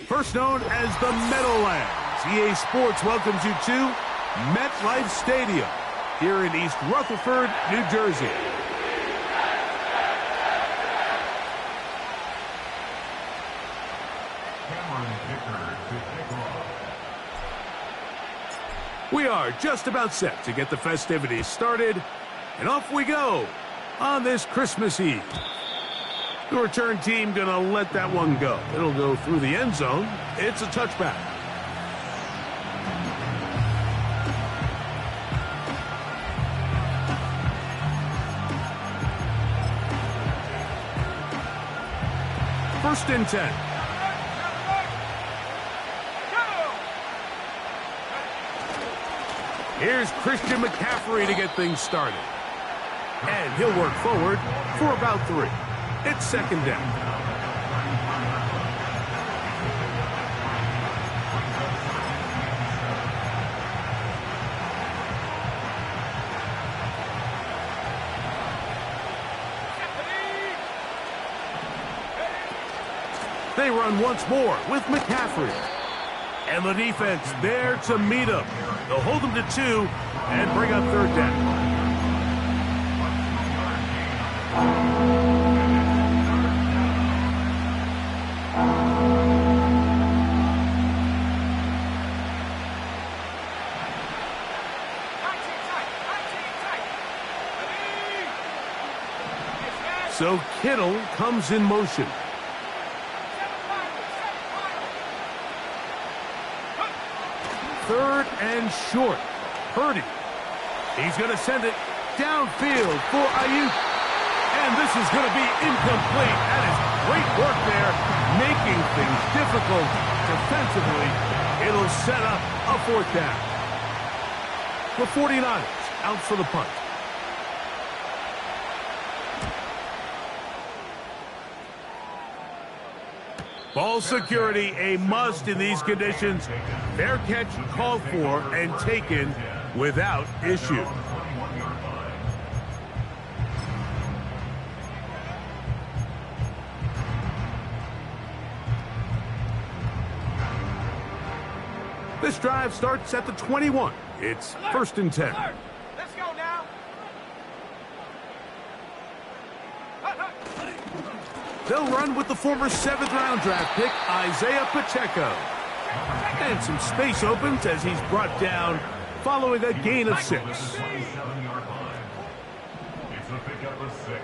First known as the Meadowlands, EA Sports welcomes you to MetLife Stadium here in East Rutherford, New Jersey. We are just about set to get the festivities started, and off we go on this Christmas Eve. The return team gonna let that one go. It'll go through the end zone. It's a touchback. First and 10. Here's Christian McCaffrey to get things started. And he'll work forward for about 3. It's second down. They run once more with McCaffrey. And the defense there to meet him. They'll hold him to 2 and bring up third down. So Kittle comes in motion. Third and short. Purdy. He's going to send it downfield for Ayuk. And this is going to be incomplete. That is great work there, making things difficult defensively. It'll set up a 4th down. The 49ers out for the punt. Ball security a must in these conditions. Fair catch called for and taken without issue. This drive starts at the 21. It's first and 10. Let's go now. They'll run with the former 7th-round draft pick, Isaiah Pacheco. And some space opens as he's brought down following a gain of 6. It's a pickup of 6.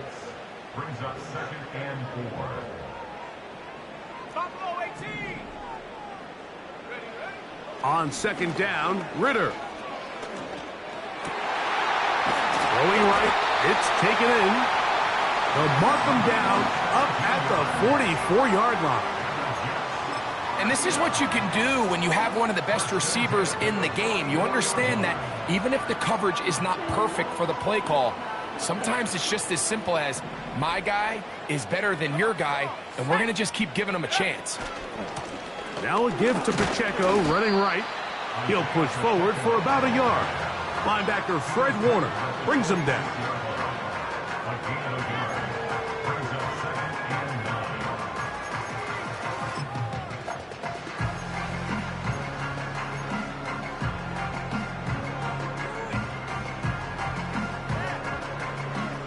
Brings up 2nd and 4. Buffalo 18. On 2nd down, Ritter. Throwing right, it's taken in. They'll mark them down up at the 44-yard line. And this is what you can do when you have one of the best receivers in the game. You understand that even if the coverage is not perfect for the play call, sometimes it's just as simple as my guy is better than your guy, and we're going to just keep giving him a chance. Now a give to Pacheco running right. He'll push forward for about a yard. Linebacker Fred Warner brings him down.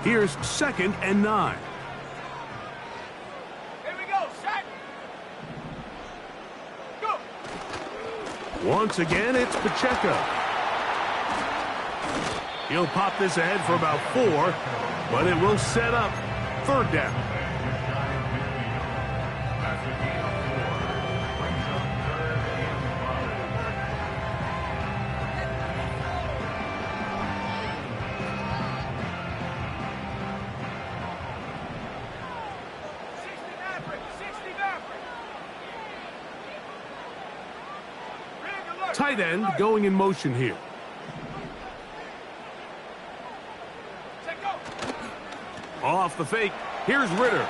Here's 2nd and 9. Here we go, set. Go. Once again, it's Pacheco. He'll pop this ahead for about 4, but it will set up 3rd down. Tight end going in motion here. Off the fake. Here's Ritter.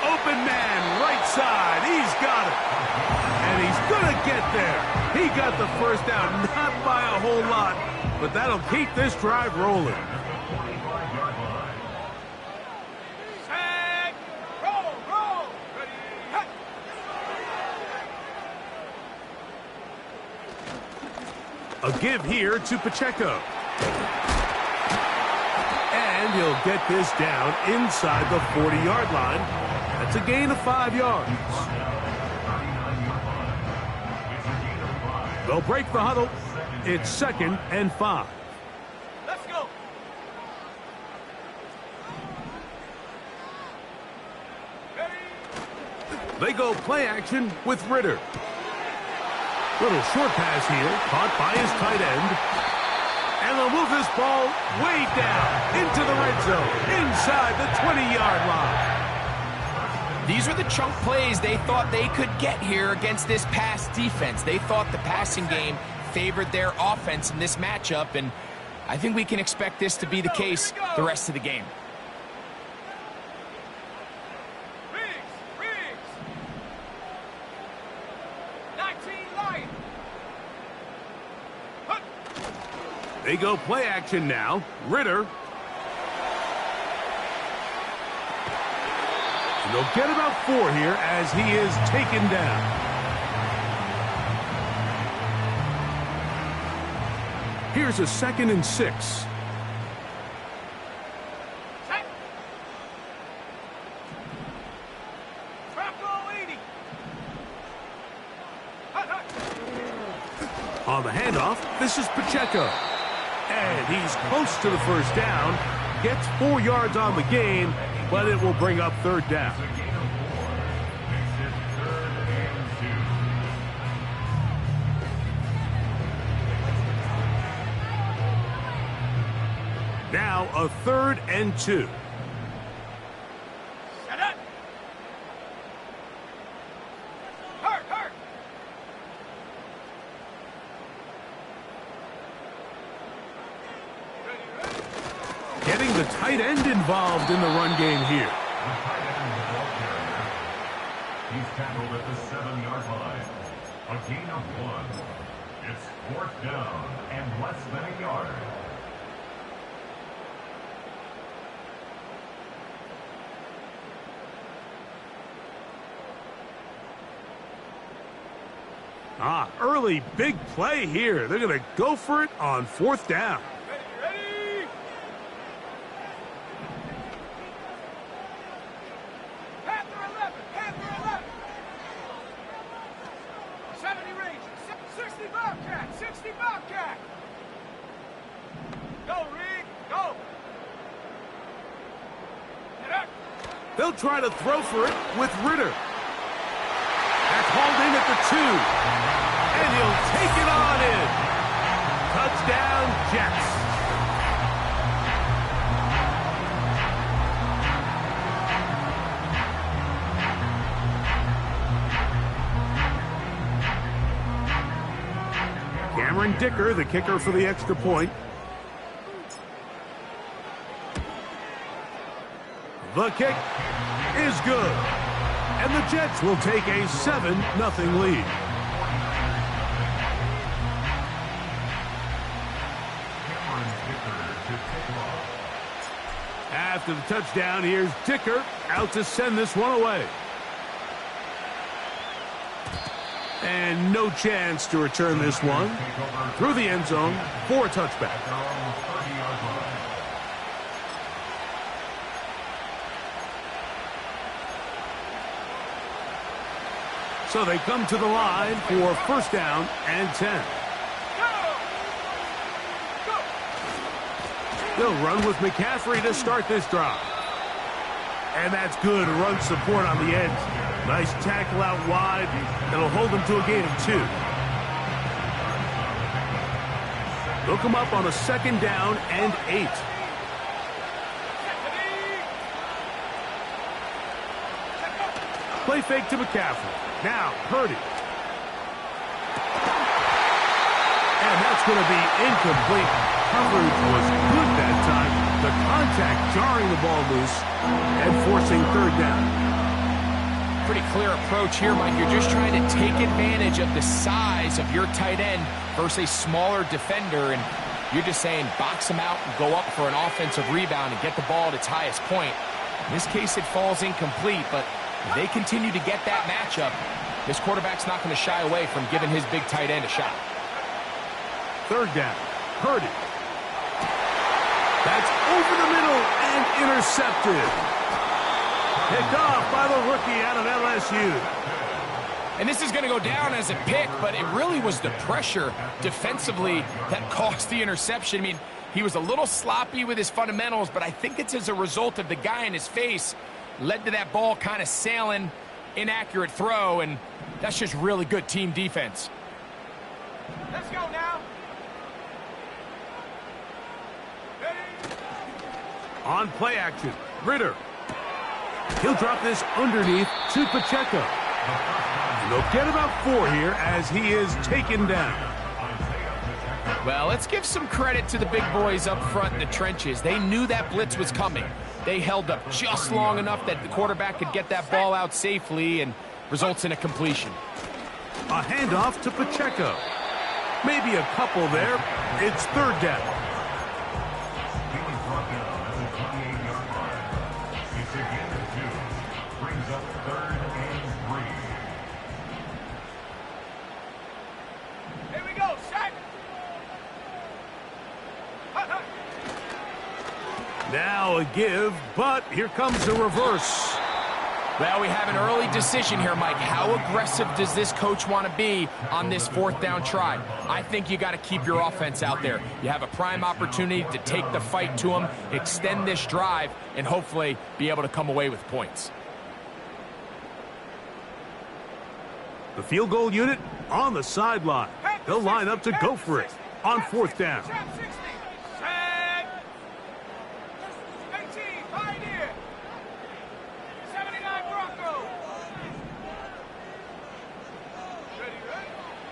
Open man, right side. He's got it. And he's going to get there. He got the first down, not by a whole lot, but that'll keep this drive rolling. A give here to Pacheco. And he'll get this down inside the 40-yard line. That's a gain of 5 yards. They'll break the huddle. It's 2nd and 5. Let's go. They go play action with Ritter. Little short pass here, caught by his tight end. And they'll move this ball way down into the red zone, inside the 20-yard line. These are the chunk plays they thought they could get here against this pass defense. They thought the passing game favored their offense in this matchup, and I think we can expect this to be the case the rest of the game. Riggs. 19 Lion. They go play action now. Ritter. And they'll get about 4 here as he is taken down. Here's a 2nd and 6. Set. Trap ball 80. On the handoff, this is Pacheco. And he's close to the first down. Gets 4 yards on the gain, but it will bring up 3rd down. Now a 3rd and 2. Set up. Hurt. Getting the tight end involved in the run game here. The tight end is the ball carrier. He's tackled at the 7-yard line. A gain of 1. It's 4th down and less than a yard. Early big play here. They're going to go for it on 4th down. Ready. Panther 11. 70 Rangers. 60 Bobcat. Go, Reed. Go. Get up. They'll try to throw for it with Ritter. That's hauled in at the 2. And he'll take it on in. Touchdown, Jets. Cameron Dicker, the kicker for the extra point. The kick is good. And the Jets will take a 7-0 lead. After the touchdown, here's Dicker out to send this one away. And no chance to return this one. Through the end zone for a touchback. So they come to the line for 1st down and 10. They'll run with McCaffrey to start this drive. And that's good run support on the edge. Nice tackle out wide. That'll hold them to a gain of 2. They'll come up on a 2nd down and 8. Play fake to McCaffrey. Now, Purdy. And that's going to be incomplete. Coverage was good that time. The contact jarring the ball loose and forcing 3rd down. Pretty clear approach here, Mike. You're just trying to take advantage of the size of your tight end versus a smaller defender, and you're just saying box him out and go up for an offensive rebound and get the ball at its highest point. In this case, it falls incomplete, but if they continue to get that matchup, this quarterback's not going to shy away from giving his big tight end a shot. Third down. Purdy. That's over the middle and intercepted. Picked off by the rookie out of LSU. And this is going to go down as a pick, but it really was the pressure defensively that caused the interception. I mean, he was a little sloppy with his fundamentals, but I think it's as a result of the guy in his face led to that ball kind of sailing, inaccurate throw, and that's just really good team defense. Let's go now. Ready? On play action, Ritter. He'll drop this underneath to Pacheco. And they'll get about 4 here as he is taken down. Well, let's give some credit to the big boys up front in the trenches. They knew that blitz was coming. They held up just long enough that the quarterback could get that ball out safely and results in a completion. A handoff to Pacheco. Maybe a couple there. It's third down. He was brought down at the 28-yard line. It's again at 2. Brings up 3rd and 3. Here we go, sack. Now a give, but here comes the reverse. Well, we have an early decision here, Mike. How aggressive does this coach want to be on this 4th down try? I think you got to keep your offense out there. You have a prime opportunity to take the fight to them, extend this drive, and hopefully be able to come away with points. The field goal unit on the sideline. They'll line up to go for it on 4th down. Trap 60. Set. 18, Pioneer. 79 Broncos. Ready?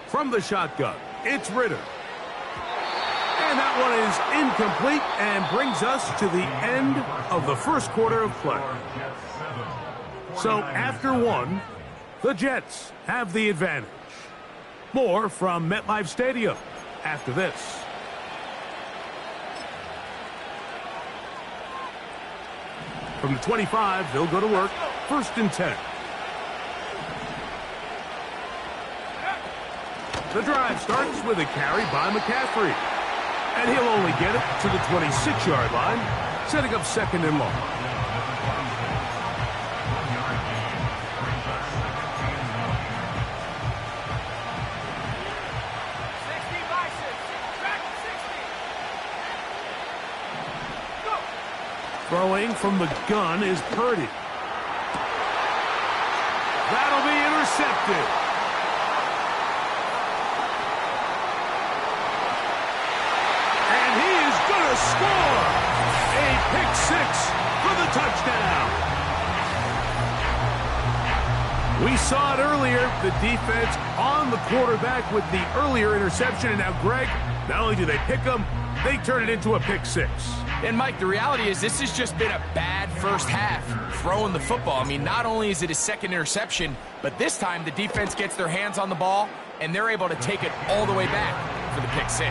From the shotgun, it's Ritter. And that one is incomplete and brings us to the end of the first quarter of play. So after 1, the Jets have the advantage. More from MetLife Stadium after this. From the 25, they'll go to work. 1st and 10. The drive starts with a carry by McCaffrey. And he'll only get it to the 26-yard line, setting up 2nd and long. Throwing from the gun is Purdy. That'll be intercepted. And he is going to score. A pick 6 for the touchdown. We saw it earlier, the defense on the quarterback with the earlier interception. And now, Greg, not only do they pick him, they turn it into a pick 6. And, Mike, the reality is this has just been a bad first half throwing the football. I mean, not only is it his 2nd interception, but this time the defense gets their hands on the ball, and they're able to take it all the way back for the pick 6.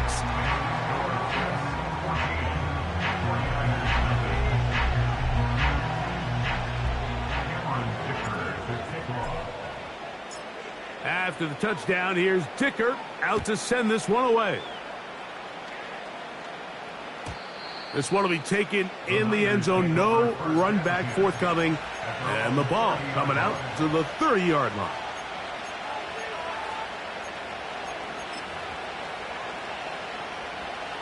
After the touchdown, here's Dicker out to send this one away. This one will be taken in the end zone. No run back forthcoming. And the ball coming out to the 30-yard line.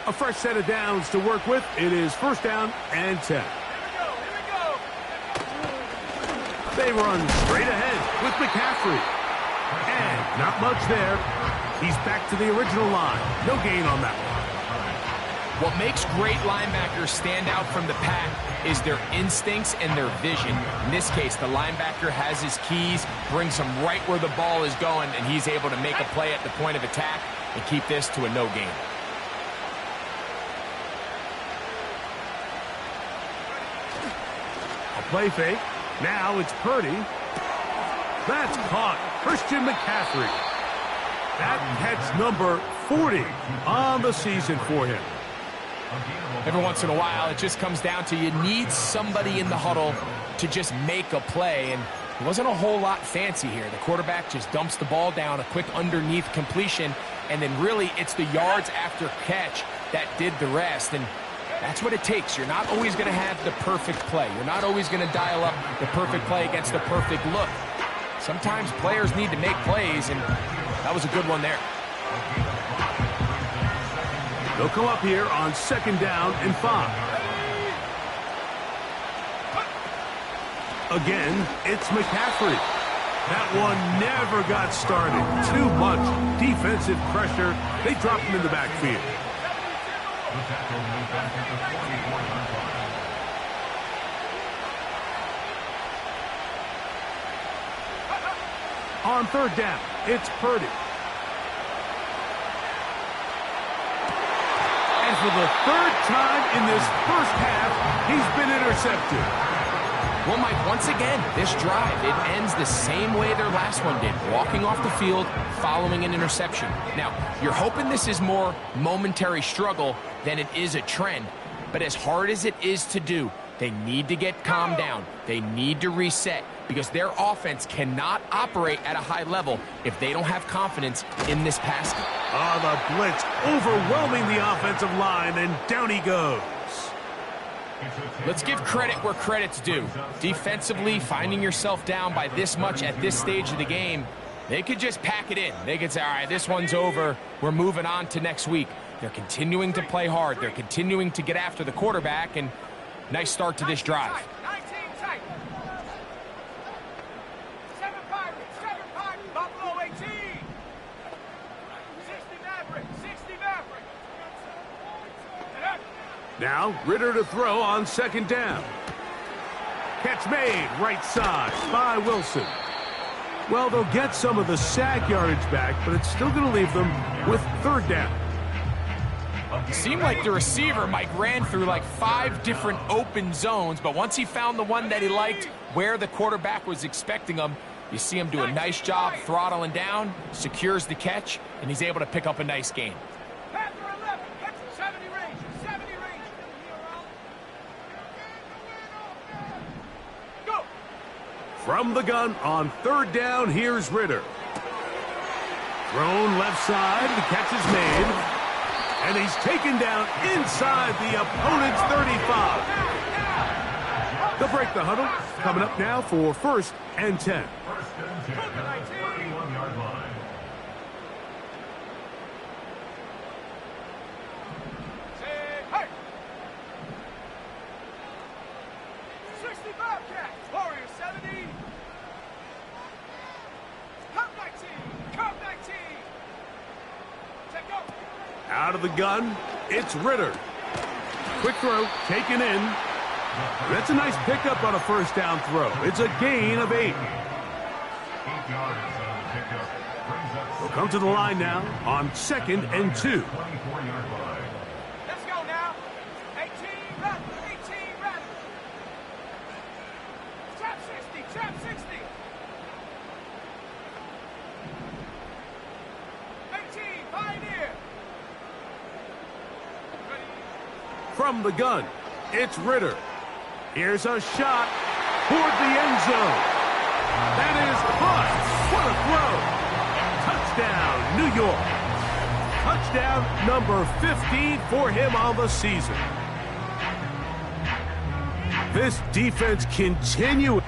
A fresh set of downs to work with. It is 1st down and 10. Here we go. They run straight ahead with McCaffrey. And not much there. He's back to the original line. No gain on that one. What makes great linebackers stand out from the pack is their instincts and their vision. In this case, the linebacker has his keys, brings him right where the ball is going, and he's able to make a play at the point of attack and keep this to a no gain. A play fake. Now it's Purdy. That's caught. Christian McCaffrey. That catch number 40 on the season for him. Every once in a while, it just comes down to you need somebody in the huddle to just make a play, and it wasn't a whole lot fancy here. The quarterback just dumps the ball down, a quick underneath completion, and then really it's the yards after catch that did the rest. And that's what it takes. You're not always going to have the perfect play. You're not always going to dial up the perfect play against the perfect look. Sometimes players need to make plays, and that was a good one there. They'll come up here on 2nd down and 5. Again, it's McCaffrey. That one never got started. Too much defensive pressure. They dropped him in the backfield. The tackle moved back at the 44-yard line. On 3rd down, it's Purdy. And for the 3rd time in this first half, he's been intercepted. Well, Mike, once again, this drive, it ends the same way their last one did, walking off the field, following an interception. Now, you're hoping this is more momentary struggle than it is a trend, but as hard as it is to do, they need to get calmed down. They need to reset because their offense cannot operate at a high level if they don't have confidence in this pass game. The blitz overwhelming the offensive line, and down he goes. Let's give credit where credit's due. Defensively, finding yourself down by this much at this stage of the game, they could just pack it in. They could say, all right, this one's over. We're moving on to next week. They're continuing to play hard. They're continuing to get after the quarterback, and nice start to this drive. 19 tight. 7 Pirates, 7 Pirates, Buffalo 18. 60 Maverick, 60 Maverick. Now, Ritter to throw on 2nd down. Catch made, right side by Wilson. Well, they'll get some of the sack yardage back, but it's still going to leave them with 3rd down. It seemed like the receiver, Mike, ran through like 5 different open zones, but once he found the one that he liked, where the quarterback was expecting him, you see him do a nice job throttling down, secures the catch, and he's able to pick up a nice gain. Panther 11, hits 70 range, 70 range. Go! From the gun on 3rd down, here's Ritter. Thrown left side, the catch is made. And he's taken down inside the opponent's 35. They'll break the huddle. Coming up now for 1st and 10. 1st and 10 at the 41-yard line. Hey! 60 Bobcats, Warriors 70. Comeback team, comeback team. Check go. Out of the gun, it's Ritter. Quick throw, taken in. That's a nice pickup on a 1st down throw. It's a gain of 8. 8 yards on the pickup. Brings up They'll come to the line now on 2nd and 2. 24-yard line. Let's go now. 18 run, 18 run. Trap 60, trap 60. 18, Pioneer. From the gun, it's Ritter. Here's a shot toward the end zone. That is caught. What a throw. Touchdown, New York. Touchdown number 15 for him on the season. This defense continues.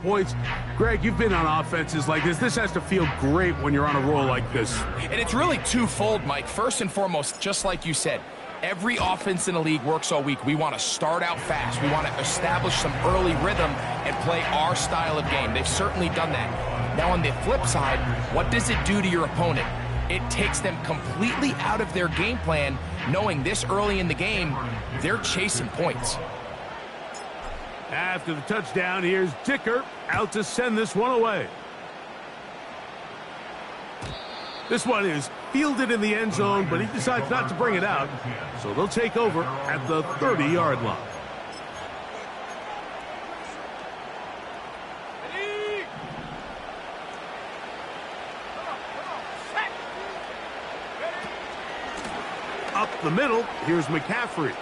Points. Greg, you've been on offenses like this. This has to feel great when you're on a roll like this. And it's really twofold, Mike. First and foremost, just like you said, every offense in the league works all week. We want to start out fast. We want to establish some early rhythm and play our style of game. They've certainly done that. Now, on the flip side, what does it do to your opponent? It takes them completely out of their game plan, knowing this early in the game, they're chasing points. After the touchdown, here's Dicker out to send this one away. This one is fielded in the end zone, but he decides not to bring it out, so they'll take over at the 30-yard line. Ready? Come on, set. Ready? Up the middle, here's McCaffrey.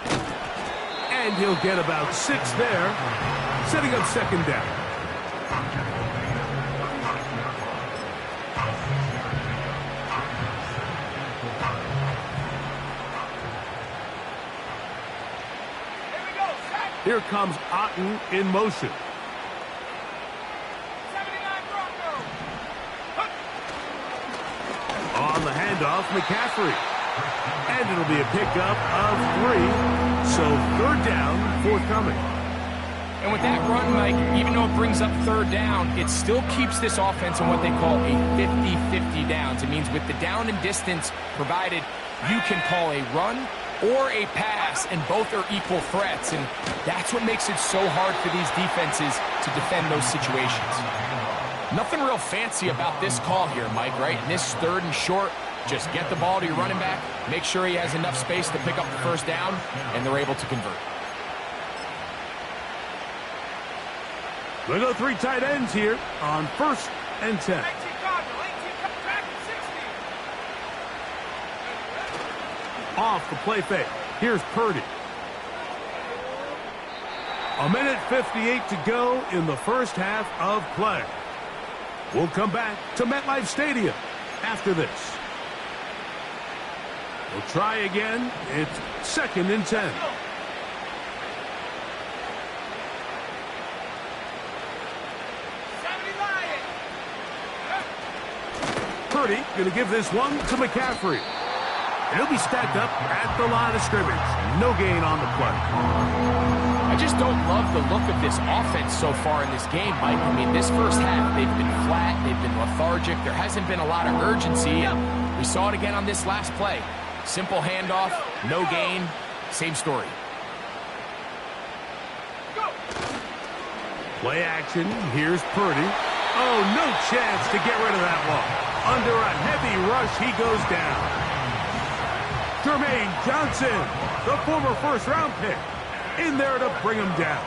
And he'll get about 6 there, setting up second down. Here comes Otten in motion. 79 Broncos. On the handoff, McCaffrey. And it'll be a pickup of 3. So third down, forthcoming. And with that run, Mike, even though it brings up third down, it still keeps this offense in what they call a 50-50 downs. It means with the down and distance provided, you can call a run or a pass, and both are equal threats. And that's what makes it so hard for these defenses to defend those situations. Nothing real fancy about this call here, Mike, right? In this third and short, just get the ball to your running back, make sure he has enough space to pick up the first down, and they're able to convert. They go 3 tight ends here on 1st and 10. 18 Cardinal, 18 back and 60. Off the play fake. Here's Purdy. 1:58 to go in the first half of play. We'll come back to MetLife Stadium after this. We'll try again. It's 2nd and 10. Purdy going to give this one to McCaffrey. And he'll be stacked up at the line of scrimmage. No gain on the play. I just don't love the look of this offense so far in this game, Mike. I mean, this first half, they've been flat, they've been lethargic. There hasn't been a lot of urgency. And we saw it again on this last play. Simple handoff, no gain, same story. Play action. Here's Purdy. Oh, no chance to get rid of that one. Under a heavy rush, he goes down. Jermaine Johnson, the former first-round pick, in there to bring him down.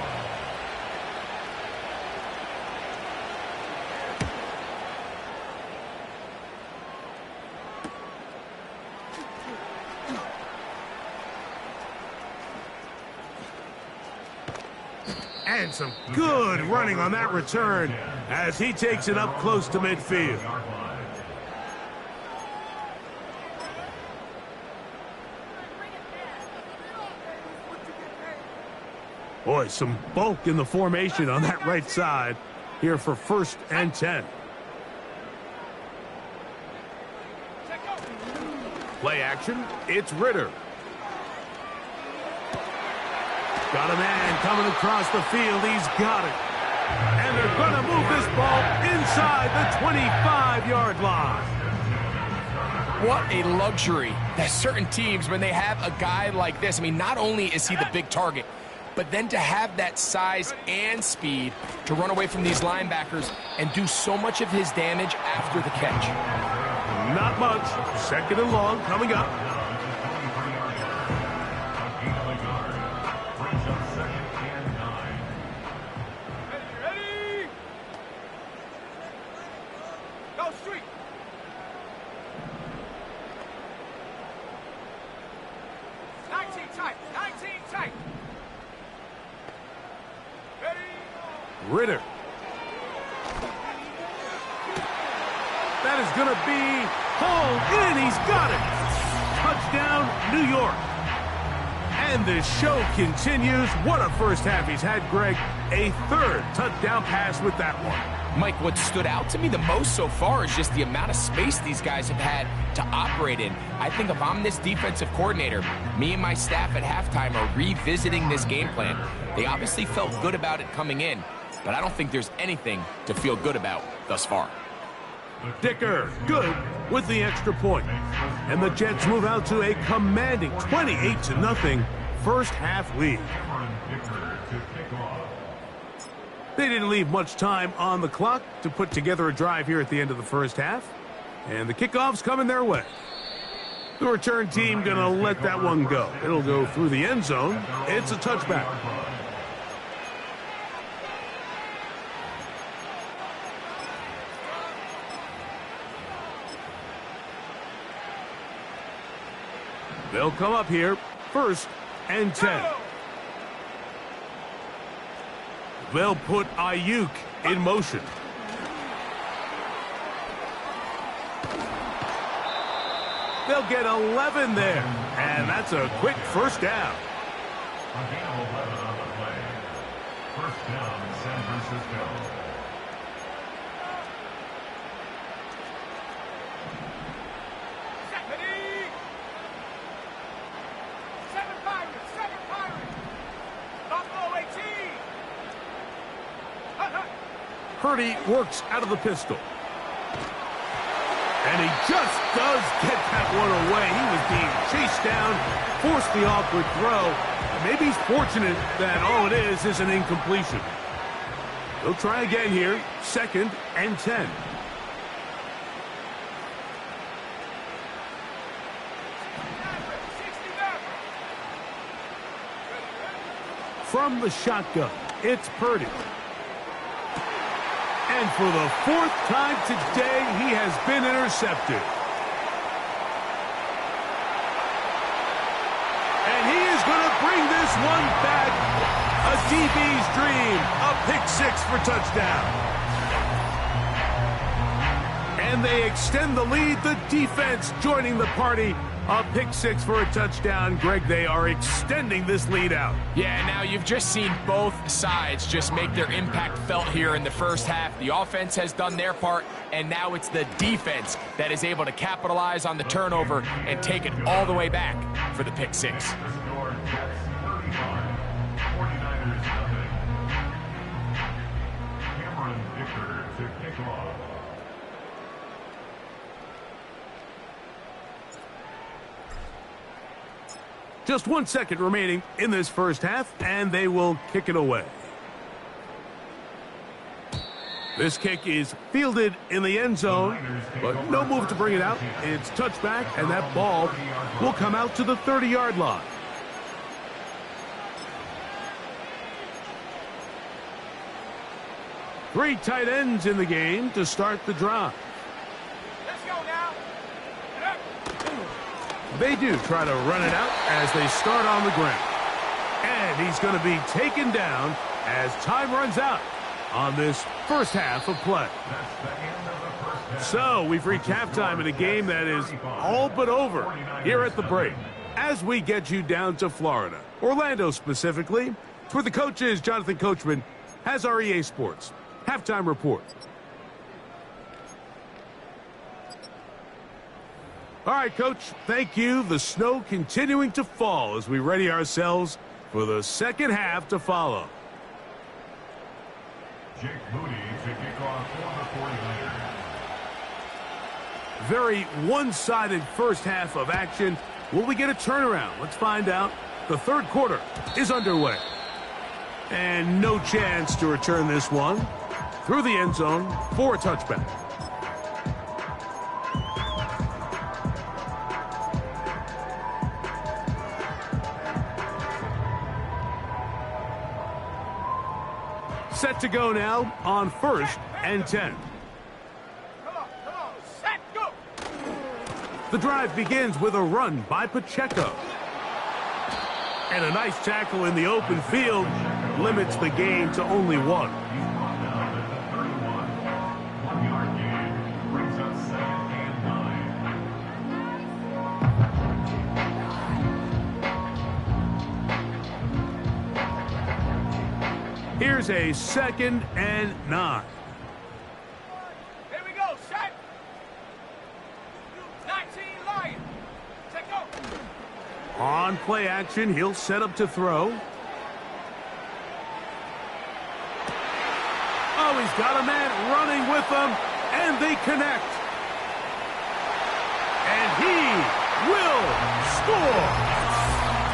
And some good running on that return as he takes it up close to midfield. Boy, some bulk in the formation on that right side here for 1st and 10. Play action. It's Ritter. Got a man coming across the field. He's got it. And they're going to move this ball inside the 25-yard line. What a luxury that certain teams, when they have a guy like this, I mean, not only is he the big target, but then to have that size and speed to run away from these linebackers and do so much of his damage after the catch. Not much. 2nd and long coming up. Ready? Go street. Tight. 19 tight. Ritter. That is going to be hauled in. He's got it. Touchdown, New York. And the show continues. What a first half he's had, Greg. A 3rd touchdown pass with that one. Mike, what stood out to me the most so far is just the amount of space these guys have had to operate in. I think if I'm this defensive coordinator, me and my staff at halftime are revisiting this game plan. They obviously felt good about it coming in, but I don't think there's anything to feel good about thus far. Dicker, good with the extra point. And the Jets move out to a commanding 28-0 first half lead. They didn't leave much time on the clock to put together a drive here at the end of the first half. And the kickoff's coming their way. The return team going to let that one go. It'll go through the end zone. It's a touchback. They'll come up here 1st and 10. They'll put Ayuk in motion. They'll get 11 there, and that's a quick first down. A gain of 11 on the play. First down, San Francisco. Seven Pirates. Buffalo 18. Purdy works out of the pistol. And he just does get that one away. He was being chased down, forced the awkward throw. Maybe he's fortunate that all it is an incompletion. They'll try again here, 2nd and 10. From the shotgun, it's Purdy. And for the 4th time today, he has been intercepted. And he is going to bring this one back. A DB's dream. A pick 6 for touchdown. And they extend the lead. The defense joining the party. A pick 6 for a touchdown. Greg, they are extending this lead out. Yeah, now you've just seen both sides just make their impact felt here in the first half. The offense has done their part, and now it's the defense that is able to capitalize on the turnover and take it all the way back for the pick 6. The score, Jets 31, 49ers nothing. Cameron Dicker to kick off. Just 1 second remaining in this first half, and they will kick it away. This kick is fielded in the end zone, but no move to bring it out. It's touchback, and that ball will come out to the 30-yard line. Three tight ends in the game to start the drive. Let's go now. They do try to run it out as they start on the ground. And he's going to be taken down as time runs out on this first half of play. That's the end of the first half. So we've reached halftime in a game that is all but over here at the break. As we get you down to Florida, Orlando specifically, it's where the coach is. Jonathan Coachman has our EA Sports halftime report. All right, Coach, thank you. The snow continuing to fall as we ready ourselves for the second half to follow. Jake Moody to kick off for the 49ers. Very one-sided first half of action. Will we get a turnaround? Let's find out. The third quarter is underway. And no chance to return this one through the end zone for a touchback. Set to go now on 1st and 10. Come on. Set, go. The drive begins with a run by Pacheco. And a nice tackle in the open field limits the gain to only 1. He's brought down at the 31. 1-yard gain brings up 2nd and 9. Here's a 2nd and 9. Here we go. Set. 19 Lions. Set, go. On play action, he'll set up to throw. Oh, he's got a man running with them, and they connect. And he will score.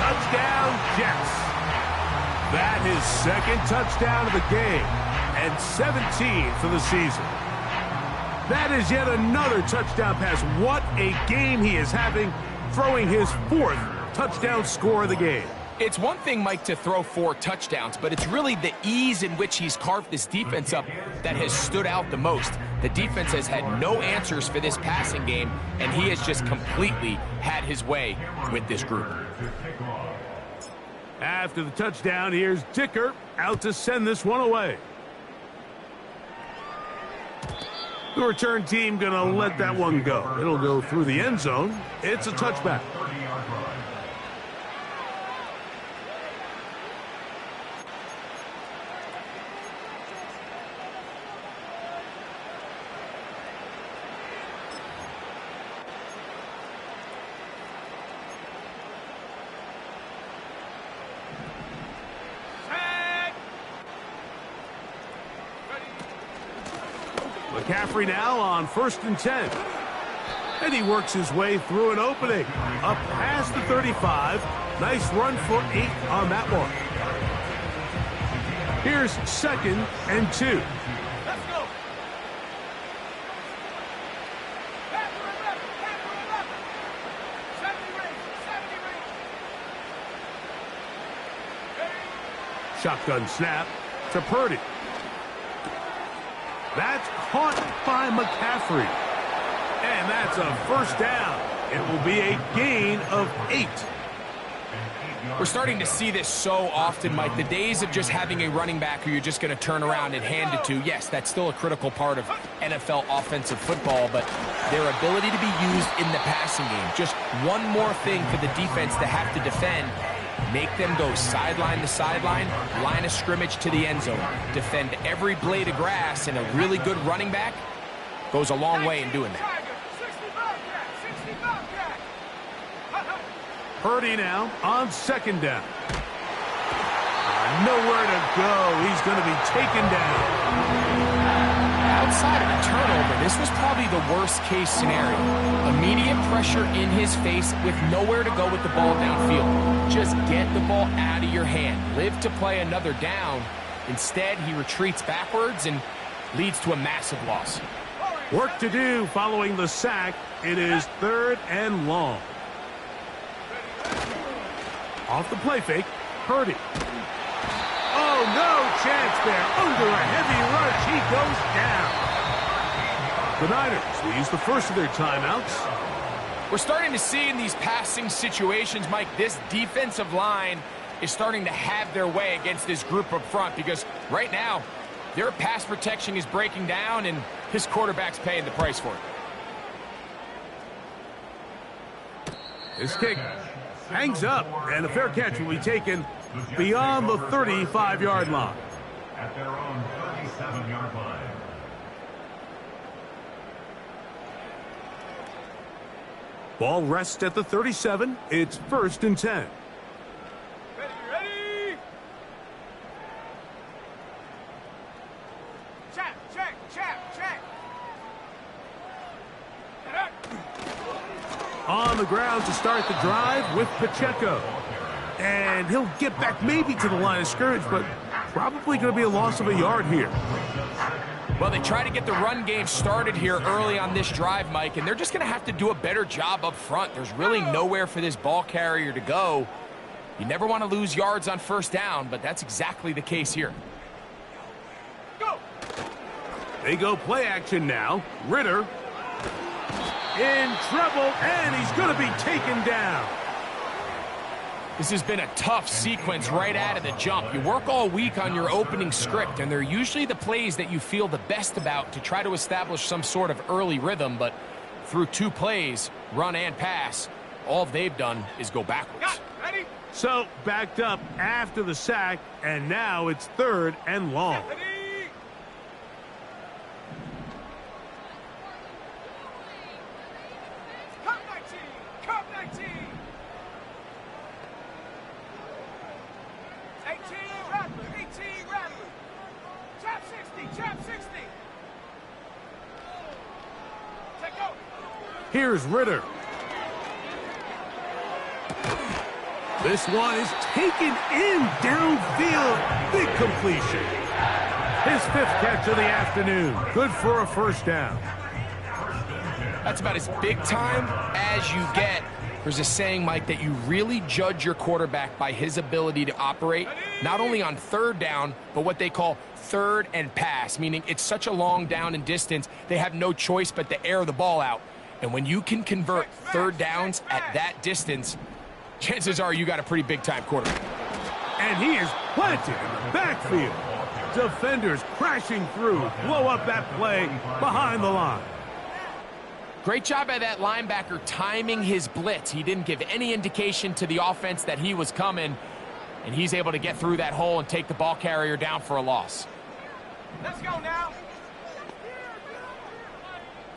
Touchdown, Jets. That is 2nd touchdown of the game, and 17 for the season. That is yet another touchdown pass. What a game he is having, throwing his 4th touchdown score of the game. It's one thing, Mike, to throw 4 touchdowns, but it's really the ease in which he's carved this defense up that has stood out the most. The defense has had no answers for this passing game, and he has just completely had his way with this group. After the touchdown, here's Dicker out to send this one away. The return team going to let that one go. It'll go through the end zone. It's a touchback. 30-yard line. McCaffrey now on 1st and 10. And he works his way through an opening. Up past the 35. Nice run for 8 on that one. Here's 2nd and 2. Let's go. Back for 11. Back for 11. 70 range. 70 range. Shotgun snap to Purdy. That's caught by McCaffrey. And that's a 1st down. It will be a gain of 8. We're starting to see this so often, Mike. The days of just having a running back who you're just going to turn around and hand it to, yes, that's still a critical part of NFL offensive football, but their ability to be used in the passing game, just one more thing for the defense to have to defend. Make them go sideline to sideline, line of scrimmage to the end zone. Defend every blade of grass, and a really good running back goes a long way in doing that. 65 back. Purdy now on 2nd down. Nowhere to go. He's going to be taken down. Outside of a turnover, this was probably the worst-case scenario. Immediate pressure in his face with nowhere to go with the ball downfield. Just get the ball out of your hand. Live to play another down. Instead, he retreats backwards and leads to a massive loss. Work to do following the sack. It is 3rd and long. Off the play fake, Purdy. Oh, no chance there. Under a heavy rush, he goes down. The Niners, they use the first of their timeouts. We're starting to see in these passing situations, Mike, this defensive line is starting to have their way against this group up front because right now, their pass protection is breaking down and his quarterback's paying the price for it. This kick hangs up, and the fair catch will be taken beyond the 35-yard line. At their own 37-yard line. Ball rests at the 37. It's 1st and 10. Ready. Check. On the ground to start the drive with Pacheco. And he'll get back maybe to the line of scrimmage, but probably going to be a loss of a yard here. Well, they try to get the run game started here early on this drive, Mike, and they're just going to have to do a better job up front. There's really nowhere for this ball carrier to go. You never want to lose yards on 1st down, but that's exactly the case here. Go. They go play action now. Ritter in trouble, and he's going to be taken down. This has been a tough sequence right out of the jump. You work all week on your opening script, and they're usually the plays that you feel the best about to try to establish some sort of early rhythm, but through 2 plays, run and pass, all they've done is go backwards. Ready. So backed up after the sack, and now it's 3rd and long. Ready. Cup 19. 18 Rattler. Chap 60. Take go. Here's Ritter. This one is taken in downfield. Big completion. His 5th catch of the afternoon. Good for a 1st down. That's about as big time as you get. There's a saying, Mike, that you really judge your quarterback by his ability to operate, not only on 3rd down, but what they call 3rd and pass, meaning it's such a long down and distance, they have no choice but to air the ball out. And when you can convert 3rd downs at that distance, chances are you got a pretty big-time quarterback. And he is planted in the backfield. Defenders crashing through, blow up that play behind the line. Great job by that linebacker timing his blitz. He didn't give any indication to the offense that he was coming, and he's able to get through that hole and take the ball carrier down for a loss. Let's go now.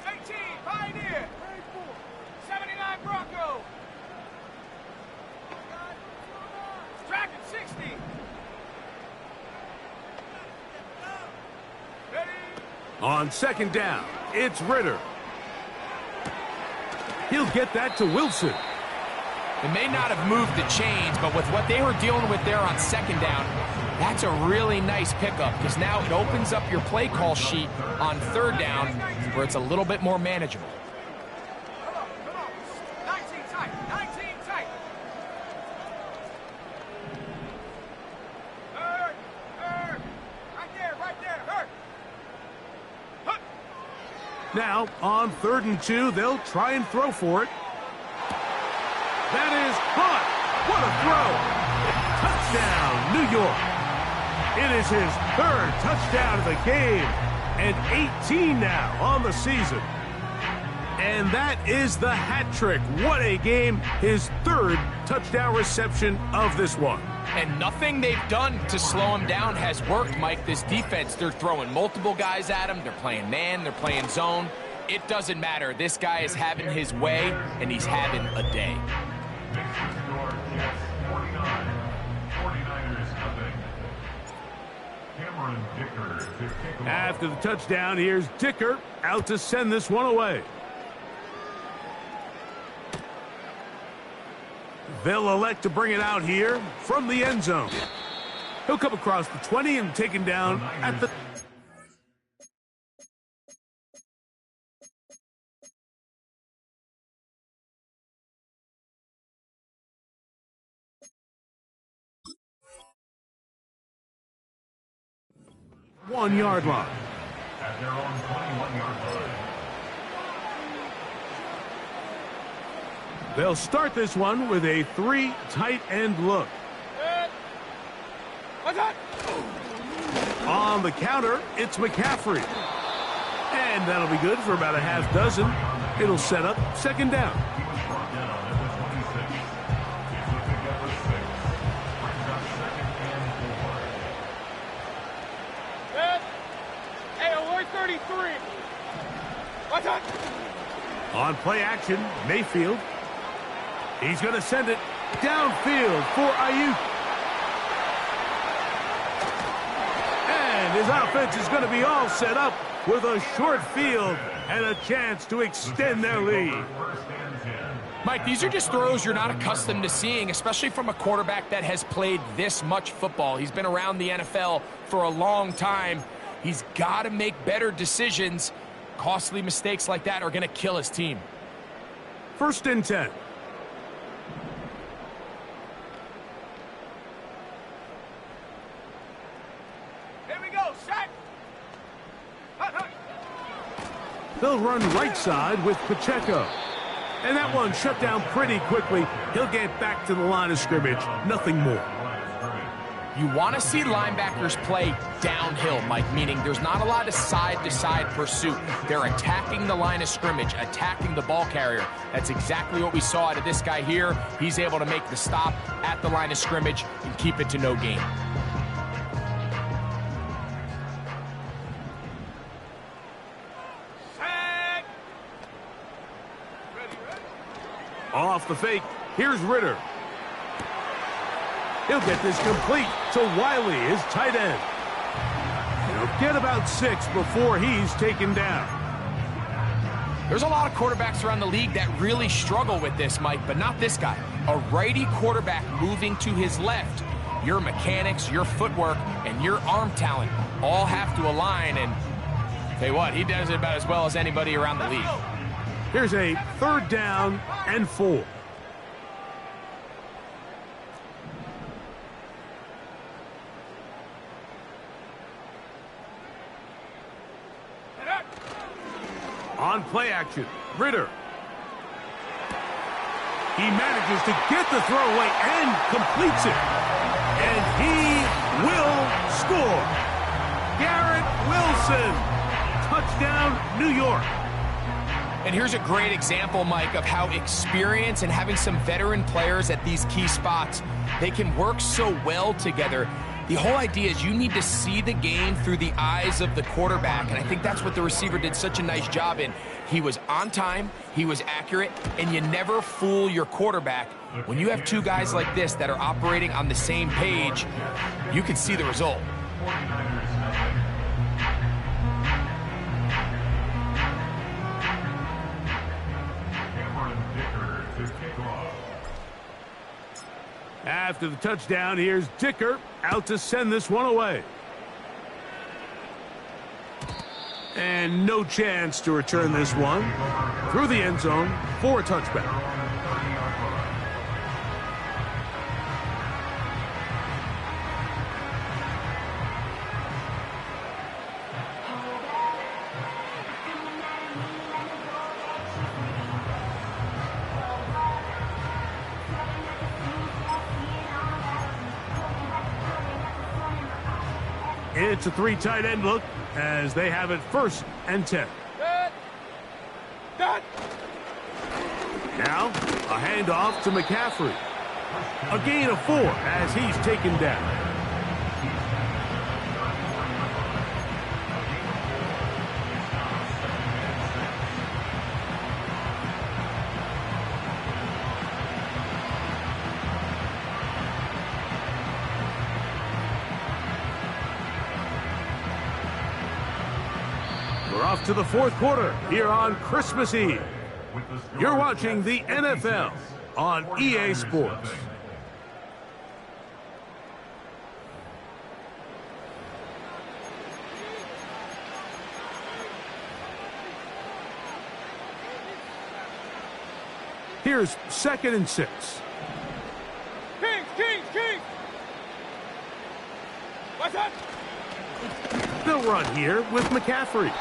18, Pioneer. 79, Bronco. Tracking 60. Ready? On second down, it's Ritter. He'll get that to Wilson. They may not have moved the chains, but with what they were dealing with there on second down, that's a really nice pickup because now it opens up your play call sheet on third down where it's a little bit more manageable. Come on. 19 tight. 19 tight. Hurt. Right there. Hurt. Now, on 3rd and 2, they'll try and throw for it. That is caught. What a throw. Touchdown, New York. It is his 3rd touchdown of the game, and 18 now on the season. And that is the hat trick. What a game. His 3rd touchdown reception of this one. And nothing they've done to slow him down has worked, Mike. This defense, they're throwing multiple guys at him. They're playing man. They're playing zone. It doesn't matter. This guy is having his way, and he's having a day. Next score, Jets 49. 49ers nothing. Cameron Dicker to kick off. After the touchdown, here's Dicker out to send this one away. They'll elect to bring it out here from the end zone. He'll come across the 20 and taken down at the... one-yard line. At their own 21-yard line. They'll start this one with a 3 tight end look. On the counter, it's McCaffrey. And that'll be good for about a half dozen. It'll set up second down. He was brought down at the 26. It's the pickup of 6. Brings up 2nd and 4. Hey, alert 33. What's up? On play action, Mayfield. He's going to send it downfield for Ayuk. And his offense is going to be all set up with a short field and a chance to extend their lead. First and 10. Mike, these are just throws you're not accustomed to seeing, especially from a quarterback that has played this much football. He's been around the NFL for a long time. He's got to make better decisions. Costly mistakes like that are going to kill his team. 1st and 10. Here we go, set. They'll run right side with Pacheco. And that one shut down pretty quickly. He'll get back to the line of scrimmage. Nothing more. You want to see linebackers play downhill, Mike, meaning there's not a lot of side-to-side pursuit. They're attacking the line of scrimmage, attacking the ball carrier. That's exactly what we saw out of this guy here. He's able to make the stop at the line of scrimmage and keep it to no gain. Set. Ready. Off the fake, here's Ritter. He'll get this complete to Wiley, his tight end. He'll get about 6 before he's taken down. There's a lot of quarterbacks around the league that really struggle with this, Mike, but not this guy. A righty quarterback moving to his left. Your mechanics, your footwork, and your arm talent all have to align, and tell you what, he does it about as well as anybody around the league. Here's a 3rd down and 4. On play action, Ritter. He manages to get the throw away and completes it. And he will score. Garrett Wilson. Touchdown, New York. And here's a great example, Mike, of how experience and having some veteran players at these key spots, they can work so well together. The whole idea is you need to see the game through the eyes of the quarterback, and I think that's what the receiver did such a nice job in. He was on time, he was accurate, and you never fool your quarterback. When you have two guys like this that are operating on the same page, you can see the result. After the touchdown, here's Dicker out to send this one away. And no chance to return this one through the end zone for a touchback. It's a three tight end look as they have it 1st and 10. Now, a handoff to McCaffrey. A gain of 4 as he's taken down. We're off to the 4th quarter here on Christmas Eve. You're watching the NFL on EA Sports. Here's 2nd and 6. Kings! What's up? They'll run here with McCaffrey.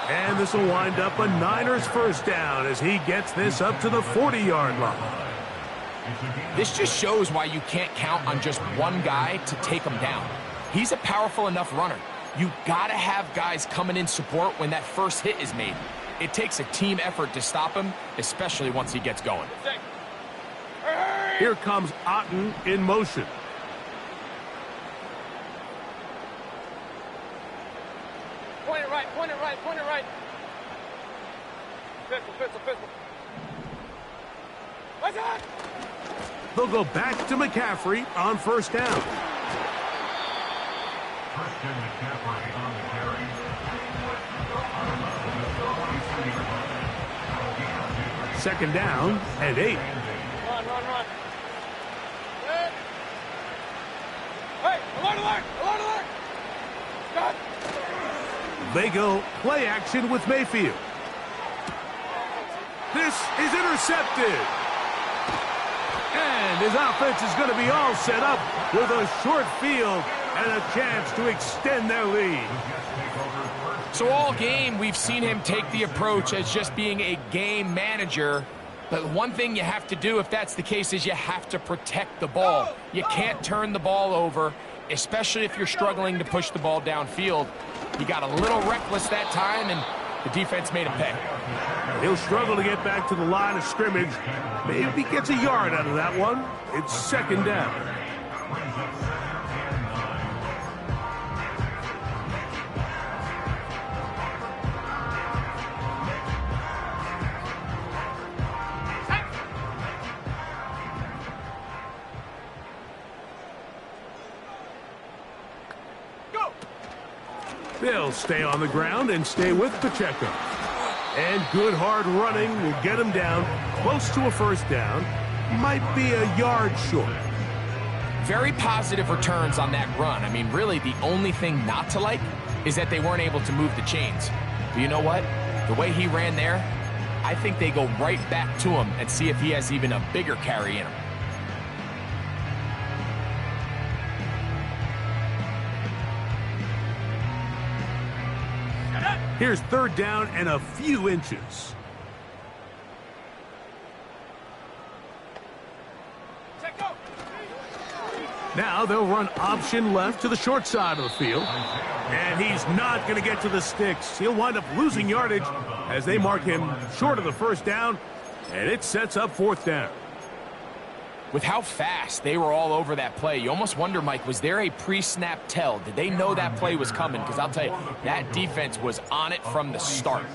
And this will wind up a Niners 1st down as he gets this up to the 40-yard line. This just shows why you can't count on just one guy to take him down. He's a powerful enough runner. You gotta have guys coming in support when that first hit is made. It takes a team effort to stop him, especially once he gets going. Here comes Otten in motion. Point it right. Pistol. What's that? They'll go back to McCaffrey on 1st down. Christian McCaffrey on the carry. 2nd down and 8. Run. Hey, alert! Stop! They go play action with Mayfield. This is intercepted. And his offense is going to be all set up with a short field and a chance to extend their lead. So all game, we've seen him take the approach as just being a game manager. But one thing you have to do if that's the case is you have to protect the ball. You can't turn the ball over, especially if you're struggling to push the ball downfield. He got a little reckless that time, and the defense made him pay. He'll struggle to get back to the line of scrimmage. Maybe gets a yard out of that one. It's 2nd down. They'll stay on the ground and stay with Pacheco. And good hard running will get him down close to a 1st down. Might be a yard short. Very positive returns on that run. I mean, really, the only thing not to like is that they weren't able to move the chains. But you know what? The way he ran there, I think they go right back to him and see if he has even a bigger carry in him. Here's 3rd down and a few inches. Now they'll run option left to the short side of the field. And he's not going to get to the sticks. He'll wind up losing yardage as they mark him short of the first down. And it sets up fourth down. With how fast they were all over that play, you almost wonder, Mike, was there a pre-snap tell? Did they know that play was coming? Because I'll tell you, that defense was on it from the start.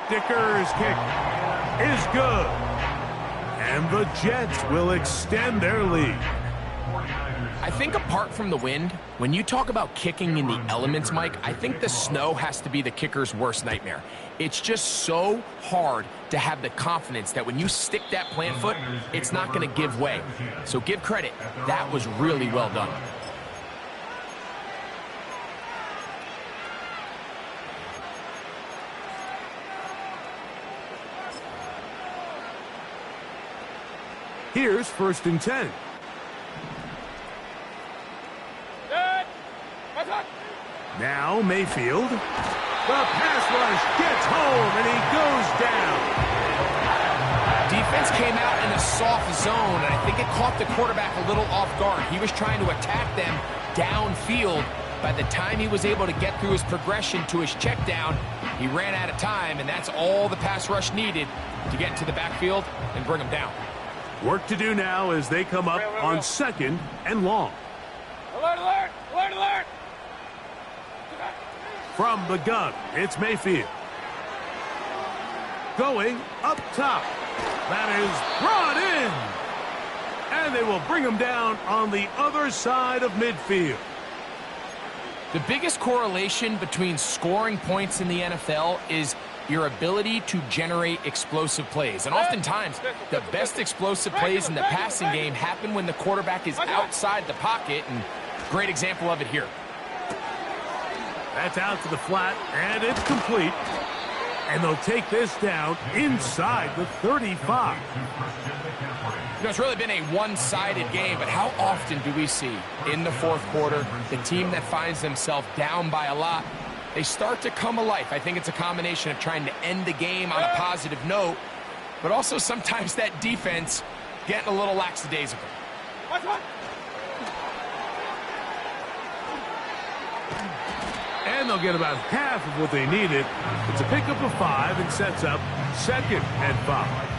Dicker's kick is good. And the Jets will extend their lead. I think apart from the wind, when you talk about kicking in the elements, Mike, I think the snow has to be the kicker's worst nightmare. It's just so hard to have the confidence that when you stick that plant foot, it's not going to give way. So give credit. That was really well done. Here's 1st and 10. Now Mayfield. The pass rush gets home, and he goes down. Defense came out in a soft zone, and I think it caught the quarterback a little off guard. He was trying to attack them downfield. By the time he was able to get through his progression to his check down, he ran out of time, and that's all the pass rush needed to get into the backfield and bring him down. Work to do now as they come up on 2nd and long. Alert, alert! Alert, alert! From the gun, it's Mayfield. Going up top. That is brought in. And they will bring him down on the other side of midfield. The biggest correlation between scoring points in the NFL is your ability to generate explosive plays. And oftentimes, the best explosive plays in the passing game happen when the quarterback is outside the pocket, and great example of it here. That's out to the flat, and it's complete. And they'll take this down inside the 35. You know, it's really been a one-sided game, but how often do we see in the fourth quarter the team that finds themselves down by a lot, they start to come alive? I think it's a combination of trying to end the game on a positive note, but also sometimes that defense getting a little lackadaisical. And they'll get about half of what they needed. It's a pickup of 5 and sets up 2nd and 5.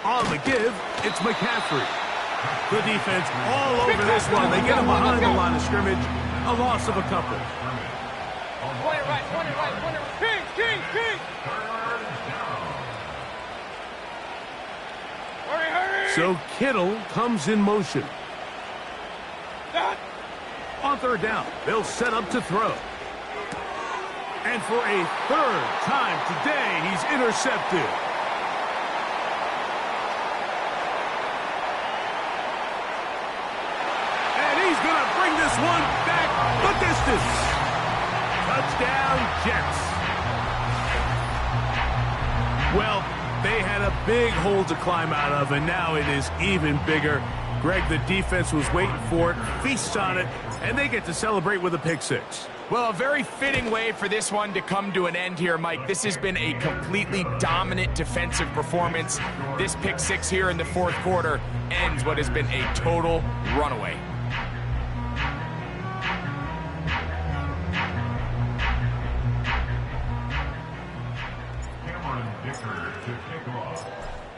On the give, it's McCaffrey. The defense all over this one. They get him behind the line of scrimmage. A loss of a couple. Point it right, point it right, point it right. King! Hurry, hurry! So Kittle comes in motion. On 3rd down, they'll set up to throw. And for a 3rd time today, he's intercepted. This one back the distance. Touchdown, Jets. Well, they had a big hole to climb out of, and now it is even bigger. Greg, the defense was waiting for it, feasts on it, and they get to celebrate with a pick six. Well, a very fitting way for this one to come to an end here, Mike. This has been a completely dominant defensive performance. This pick six here in the fourth quarter ends what has been a total runaway.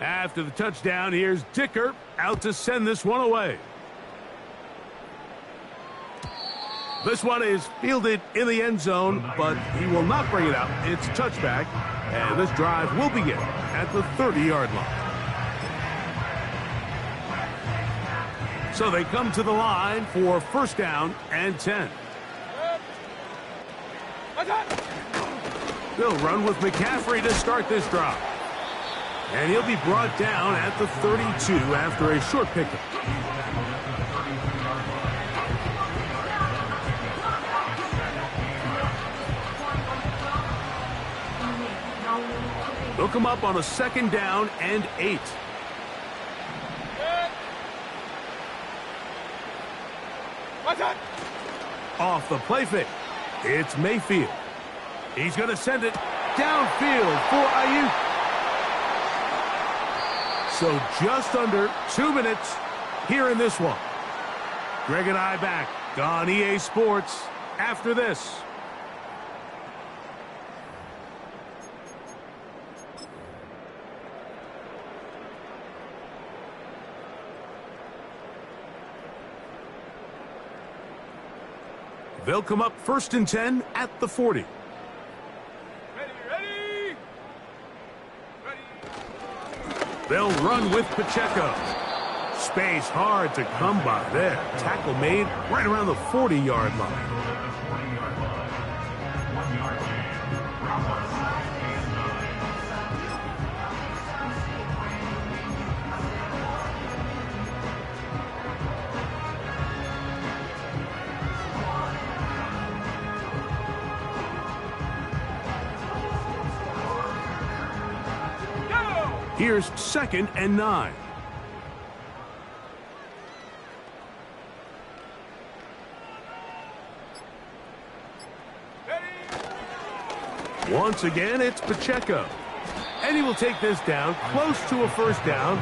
After the touchdown, here's Dicker out to send this one away. This one is fielded in the end zone, but he will not bring it out. It's a touchback, and this drive will begin at the 30-yard line. So they come to the line for 1st down and 10. They'll run with McCaffrey to start this drive. And he'll be brought down at the 32 after a short pickup. Hook him up on a 2nd down and 8. Off the play fake. It's Mayfield. He's going to send it downfield for Ayuk. So just under 2 minutes here in this one. Greg and I back on EA Sports after this. They'll come up 1st and 10 at the 40. Ready. They'll run with Pacheco. Space hard to come by there. Tackle made right around the 40-yard line. Here's 2nd and 9. Once again, it's Pacheco. And he will take this down close to a 1st down.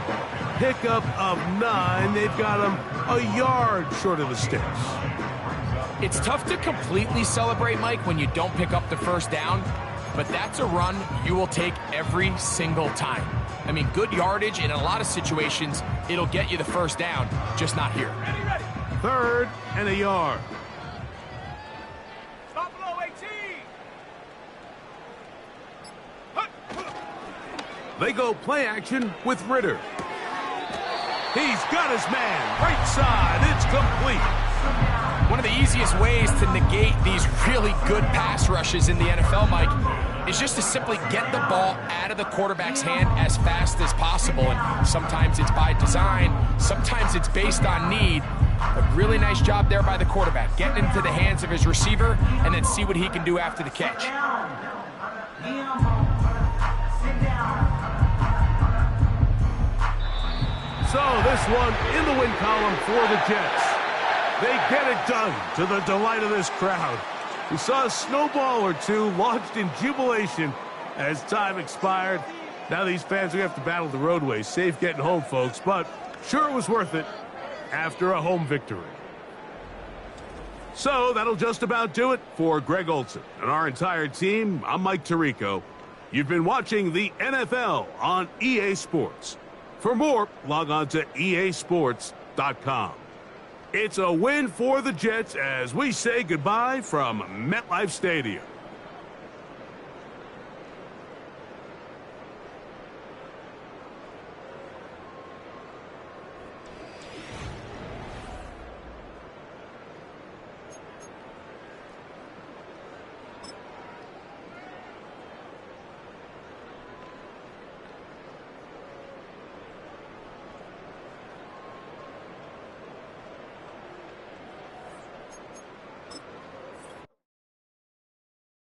Pickup of 9. They've got him a yard short of the sticks. It's tough to completely celebrate, Mike, when you don't pick up the 1st down, but that's a run you will take every single time. I mean, good yardage, and in a lot of situations, it'll get you the 1st down, just not here. Ready. 3rd and a yard. Stop below 18. They go play action with Ritter. He's got his man. Right side. It's complete. One of the easiest ways to negate these really good pass rushes in the NFL, Mike, is just to simply get the ball out of the quarterback's hand as fast as possible. And sometimes it's by design, sometimes it's based on need. A really nice job there by the quarterback, getting into the hands of his receiver and then see what he can do after the catch. So this one in the win column for the Jets. They get it done to the delight of this crowd. We saw a snowball or two launched in jubilation as time expired. Now these fans are going to have to battle the roadway. Safe getting home, folks, but sure it was worth it after a home victory. So that'll just about do it for Greg Olsen and our entire team. I'm Mike Tirico. You've been watching the NFL on EA Sports. For more, log on to easports.com. It's a win for the Jets as we say goodbye from MetLife Stadium.